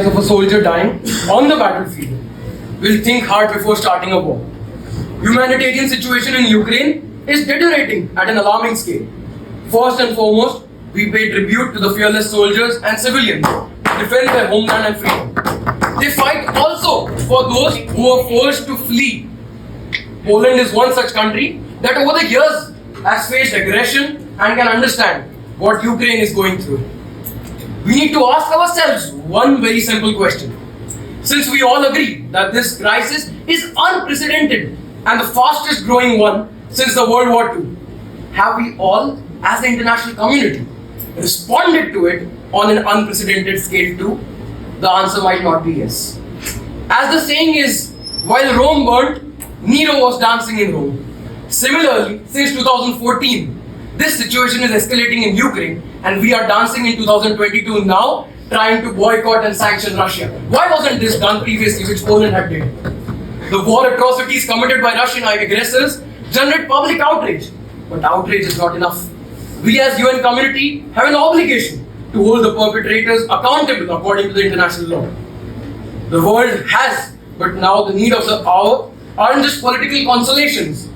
of a soldier dying on the battlefield will think hard before starting a war. Humanitarian situation in Ukraine is deteriorating at an alarming scale. First and foremost, we pay tribute to the fearless soldiers and civilians who defend their homeland and freedom. They fight also for those who are forced to flee. Poland is one such country that over the years has faced aggression and can understand what Ukraine is going through. We need to ask ourselves one very simple question. Since we all agree that this crisis is unprecedented and the fastest growing one since the World War II, have we all, as the international community, responded to it on an unprecedented scale too? The answer might not be yes. As the saying is, while Rome burnt, Nero was dancing in Rome. Similarly, since 2014, this situation is escalating in Ukraine and we are dancing in 2022 now, trying to boycott and sanction Russia. Why wasn't this done previously, which Poland had did? The war atrocities committed by Russian aggressors generate public outrage, but outrage is not enough. We as UN community have an obligation to hold the perpetrators accountable according to the international law. The world has, but now the need of the hour aren't just political consolations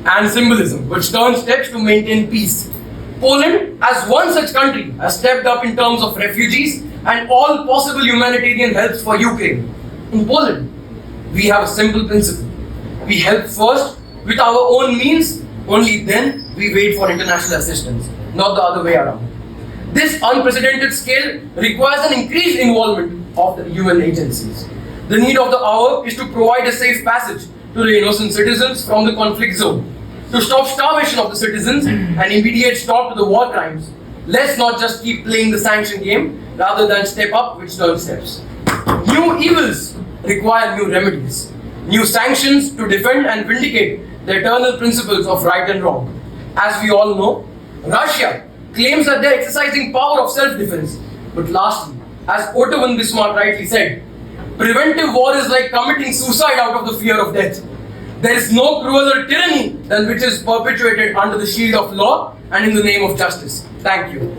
and symbolism, but stern steps to maintain peace. Poland, as one such country, has stepped up in terms of refugees and all possible humanitarian helps for Ukraine. In Poland, we have a simple principle. We help first with our own means, only then we wait for international assistance, not the other way around. This unprecedented scale requires an increased involvement of the UN agencies. The need of the hour is to provide a safe passage to the innocent citizens from the conflict zone, to stop starvation of the citizens and immediate stop to the war crimes. Let's not just keep playing the sanction game rather than step up with stern steps. New evils require new remedies, new sanctions to defend and vindicate the eternal principles of right and wrong. As we all know, Russia claims that they're exercising power of self-defense. But lastly, as Otto von Bismarck rightly said, preventive war is like committing suicide out of the fear of death. There is no crueler tyranny than which is perpetuated under the shield of law and in the name of justice. Thank you.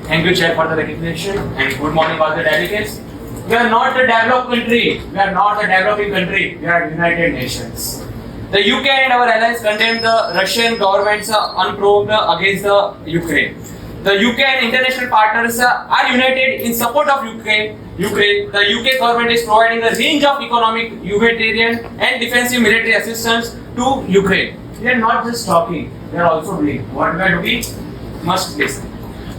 Thank you, Chair, for the recognition, and good morning, all the delegates. We are not a developed country. We are not a developing country. We are United Nations. The UK and our allies condemn the Russian government's unprovoked against the Ukraine. The UK and international partners are united in support of Ukraine. The UK government is providing a range of economic, humanitarian, and defensive military assistance to Ukraine. We are not just talking; we are also doing. What we are doing must listen.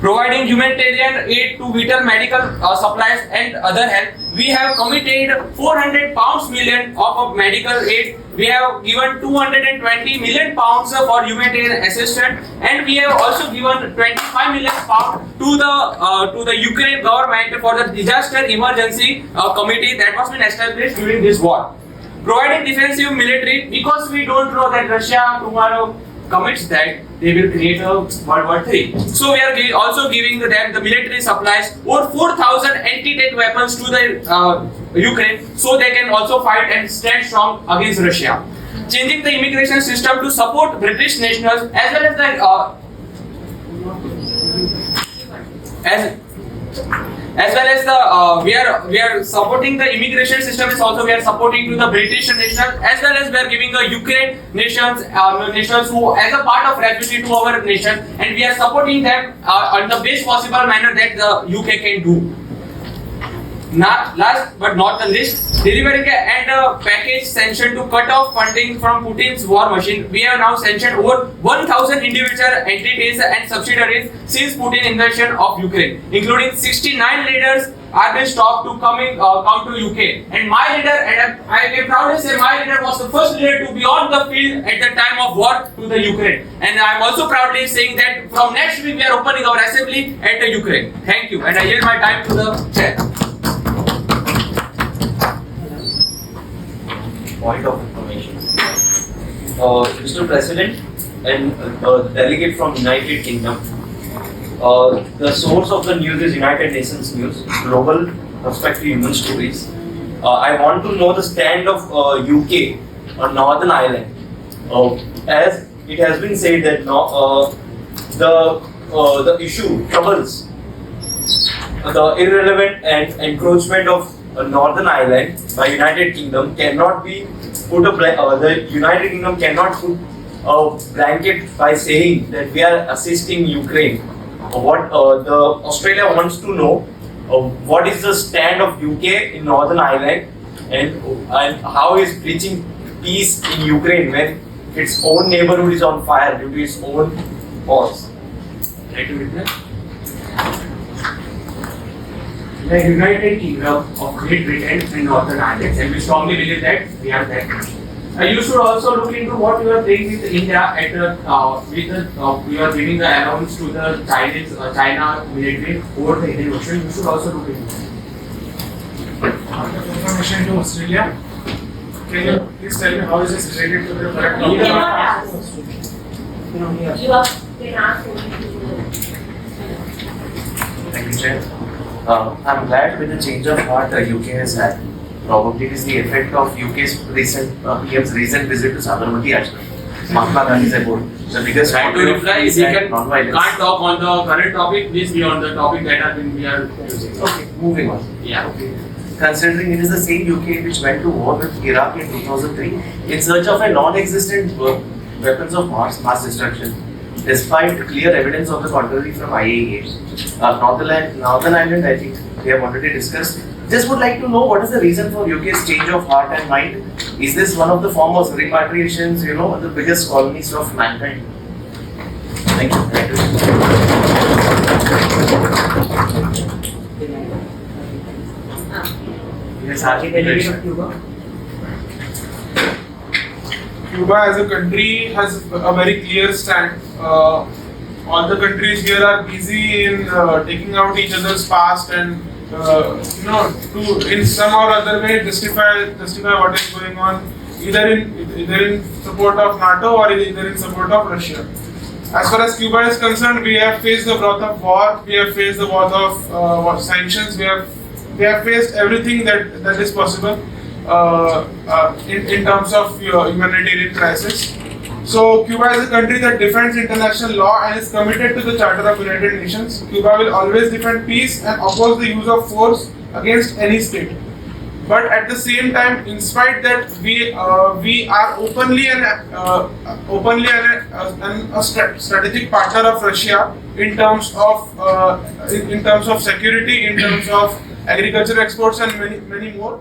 Providing humanitarian aid to vital medical supplies and other help. We have committed 400 million of medical aid. We have given 220 million pounds for humanitarian assistance, and we have also given 25 million pounds to the Ukraine government for the disaster emergency committee that was been established during this war. Providing defensive military, because we don't know that Russia tomorrow commits that they will create a World War III. So we are also giving them the military supplies, over 4,000 anti-tank weapons to the Ukraine, so they can also fight and stand strong against Russia. Changing the immigration system to support British nationals as well as the we are supporting the immigration system. Is also we are supporting to the British nationals as well as we are giving the Ukraine nations who as a part of refugee to our nation, and we are supporting them in the best possible manner that the UK can do. Last but not the least, delivering a package sanctioned to cut off funding from Putin's war machine. We have now sanctioned over 1,000 individual entities and subsidiaries since Putin's invasion of Ukraine, including 69 leaders are being stopped to come to UK. And my leader, and I can proudly say my leader was the first leader to be on the field at the time of war to the Ukraine. And I am also proudly saying that from next week we are opening our assembly at the Ukraine. Thank you, and I yield my time to the chair. Point of information. Mr. President and delegate from United Kingdom, the source of the news is United Nations News, Global Perspective Human Stories. I want to know the stand of UK on Northern Ireland. As it has been said that the issue troubles the irrelevant and encroachment of Northern Ireland by United Kingdom cannot be put the United Kingdom cannot put a blanket by saying that we are assisting Ukraine. What the Australia wants to know, what is the stand of UK in Northern Ireland, and how is preaching peace in Ukraine when its own neighborhood is on fire due to its own cause. Right to witness? The United Kingdom of Great Britain and Northern Ireland, and we strongly believe that we are that. You should also look into what you are doing with India at we are giving the allowance to the China military over the Indian Ocean. You should also look into it. Information to Australia. Can you please tell me how is this related to the current topic? You cannot ask. You have been asked. Thank you, Chair. I'm glad with the change of heart the UK has had. Probably it is the effect of UK's PM's recent visit to Sabarmati Ashram. Mahatma Gandhi's abode. The biggest Right to reply, if you can't non-violence. talk on the current topic, please be on the topic that we are using. Okay, moving on. Yeah. Okay. Considering it is the same UK which went to war with Iraq in 2003 in search of a non-existent weapons of mass destruction, despite clear evidence of the contrary from IAEA. Northern Ireland, I think we have already discussed. Just would like to know what is the reason for UK's change of heart and mind. Is this one of the form of repatriations, the biggest colonies of mankind? Thank you. Yes, Aniket. Cuba as a country has a very clear stand. All the countries here are busy in taking out each other's past and to in some or other way justify what is going on, either in support of NATO or either in support of Russia. As far as Cuba is concerned, we have faced the wrath of war, we have faced the wrath of sanctions, we have faced everything that is possible in terms of humanitarian crisis. So Cuba is a country that defends international law and is committed to the Charter of United Nations. Cuba will always defend peace and oppose the use of force against any state. But at the same time, in spite that we are openly a strategic partner of Russia in terms of security, in terms of agriculture exports and many more.